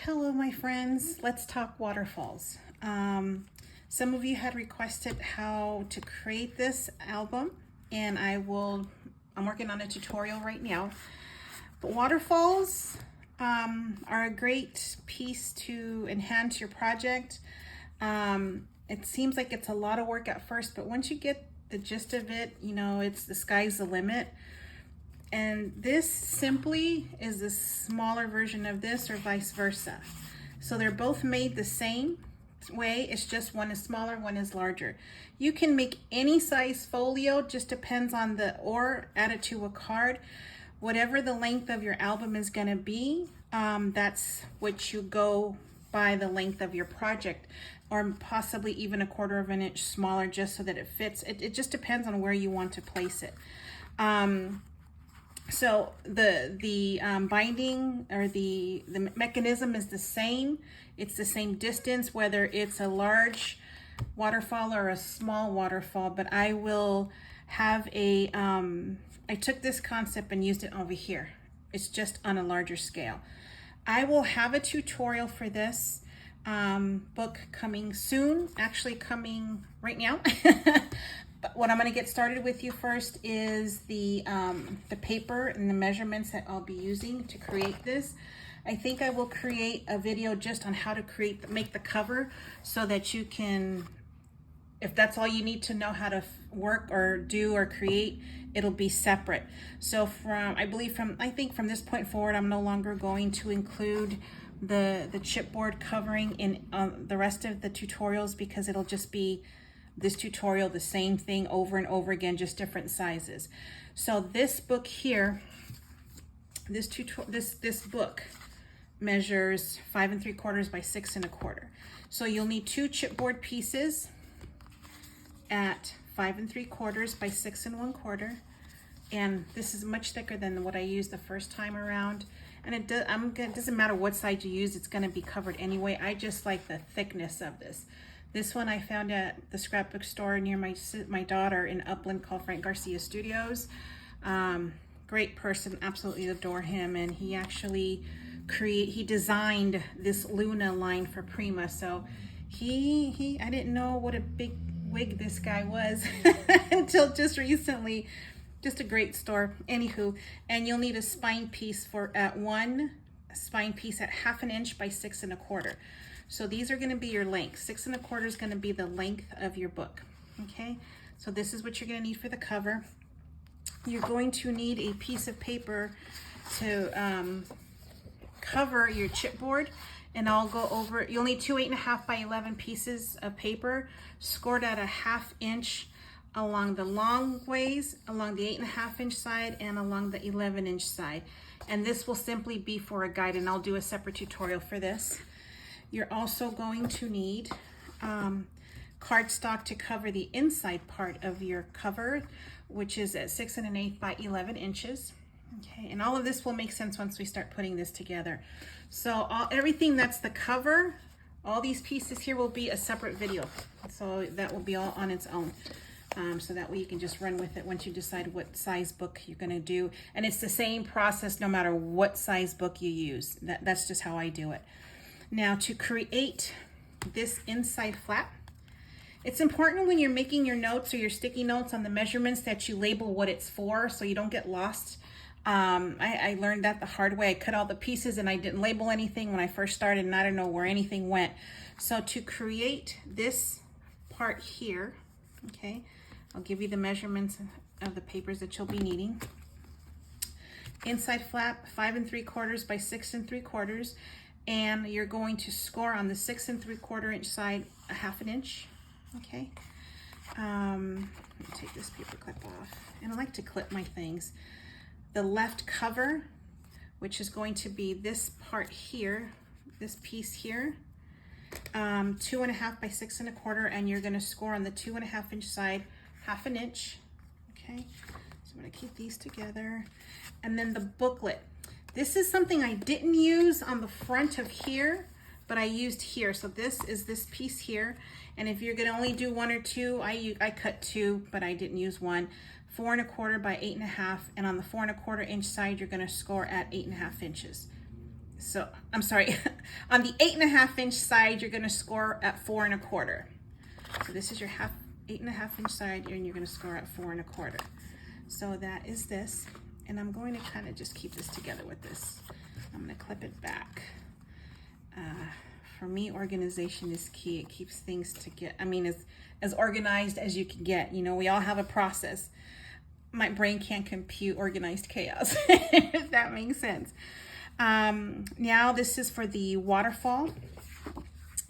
Hello, my friends. Let's talk waterfalls. Some of you had requested how to create this album, and I'm working on a tutorial right now. But waterfalls are a great piece to enhance your project. It seems like it's a lot of work at first, but once you get the gist of it, you know, it's the sky's the limit. And this simply is a smaller version of this, or vice versa. So they're both made the same way, it's just one is smaller, one is larger. You can make any size folio, just depends on or add it to a card. Whatever the length of your album is gonna be, that's what you go by, the length of your project, or possibly even a 1/4 of an inch smaller, just so that it fits. It just depends on where you want to place it. So the binding, or the mechanism is the same. It's the same distance, whether it's a large waterfall or a small waterfall. But I will have I took this concept and used it over here. It's just on a larger scale. I will have a tutorial for this book coming soon, actually coming right now. But what I'm going to get started with you first is the paper and the measurements that I'll be using to create this. I think I will create a video just on how to make the cover, so that you can, if that's all you need to know how to work or do or create, it'll be separate. So I think from this point forward, I'm no longer going to include the chipboard covering in the rest of the tutorials, because it'll just be this tutorial, the same thing over and over again, just different sizes. So this book here, this book measures 5 3/4 by 6 1/4. So you'll need 2 chipboard pieces at 5 3/4 by 6 1/4. And this is much thicker than what I used the first time around. And it doesn't matter what side you use, it's gonna be covered anyway. I just like the thickness of this. This one I found at the Scrapbook store near my daughter in Upland, called Frank Garcia Studios. Great person, absolutely adore him. And he actually he designed this Luna line for Prima. So I didn't know what a big wig this guy was until just recently. Just a great store. Anywho, and you'll need a spine piece one spine piece at 1/2 inch by 6 1/4. So these are going to be your length. 6 1/4 is going to be the length of your book. Okay, so this is what you're going to need for the cover. You're going to need a piece of paper to cover your chipboard, and I'll go over. You'll need 2 8.5 by 11 pieces of paper, scored at a 1/2 inch along the long ways, along the 8.5 inch side, and along the 11 inch side. And this will simply be for a guide, and I'll do a separate tutorial for this. You're also going to need cardstock to cover the inside part of your cover, which is at 6 1/8 by 11 inches. Okay, and all of this will make sense once we start putting this together. So everything that's the cover, all these pieces here will be a separate video. So that will be all on its own. So that way you can just run with it once you decide what size book you're going to do. And it's the same process no matter what size book you use. That's just how I do it. Now, to create this inside flap, it's important when you're making your notes or your sticky notes on the measurements that you label what it's for, so you don't get lost. I learned that the hard way. I cut all the pieces and I didn't label anything when I first started, and I don't know where anything went. So to create this part here, okay, I'll give you the measurements of the papers that you'll be needing. Inside flap, 5 3/4 by 6 3/4. And you're going to score on the 6 3/4 inch side a 1/2 inch. Okay. Let me take this paper clip off. And I like to clip my things. The left cover, which is going to be this part here, this piece here, 2 1/2 by 6 1/4, and you're going to score on the 2 1/2 inch side 1/2 inch. Okay. So I'm going to keep these together. And then the booklet. This is something I didn't use on the front of here, but I used here. So this is this piece here. And if you're gonna only do 1 or 2, I cut 2, but I didn't use 1. 4 1/4 by 8.5. And on the 4 1/4 inch side, you're gonna score at 8.5 inches. So I'm sorry, on the 8.5 inch side, you're gonna score at 4 1/4. So this is your 8.5 inch side, and you're gonna score at 4 1/4. So that is this, and I'm going to kind of just keep this together with this. I'm gonna clip it back. For me, organization is key. It keeps things as organized as you can get. You know, we all have a process. My brain can't compute organized chaos, if that makes sense. Now this is for the waterfall.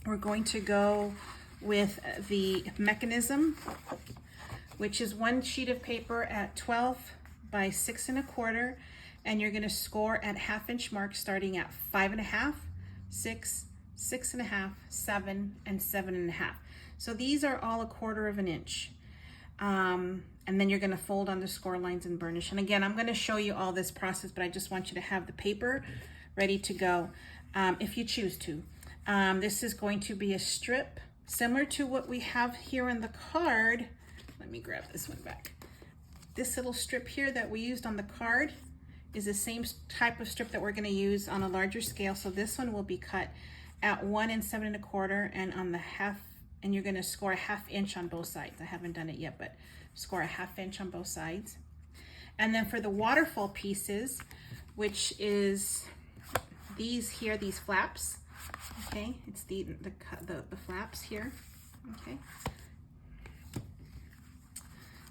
We're going to go with the mechanism, which is 1 sheet of paper at 12 by 6 1/4, and you're going to score at 1/2 inch marks starting at 5 1/2, 6, 6 1/2, 7, and 7 1/2. So these are all 1/4 inch. And then you're going to fold on the score lines and burnish. And again, I'm going to show you all this process, but I just want you to have the paper ready to go if you choose to. This is going to be a strip similar to what we have here in the card. Let me grab this one back. This little strip here that we used on the card is the same type of strip that we're going to use on a larger scale. So this one will be cut at 1 7 1/4 and on the half, and you're going to score a 1/2 inch on both sides. I haven't done it yet, but score a 1/2 inch on both sides. And then for the waterfall pieces, which is these here, these flaps, okay, it's the flaps here, okay.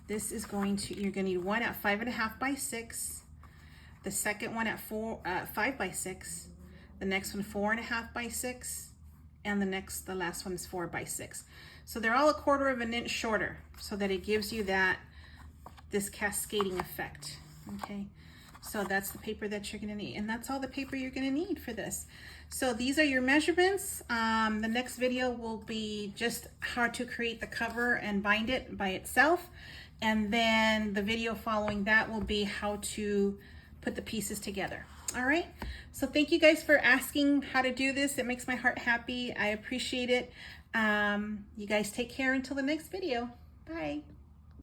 This is you're going to need one at 5 1/2 by 6, the second one at 5 by 6, the next one 4 1/2 by 6, and the last one is 4 by 6. So they're all 1/4 inch shorter, so that it gives you this cascading effect. Okay, so that's the paper that you're going to need, and that's all the paper you're going to need for this. So these are your measurements. The next video will be just how to create the cover and bind it by itself, and then the video following that will be how to put the pieces together. All right, so thank you guys for asking how to do this. It makes my heart happy. I appreciate it. You guys take care until the next video. Bye.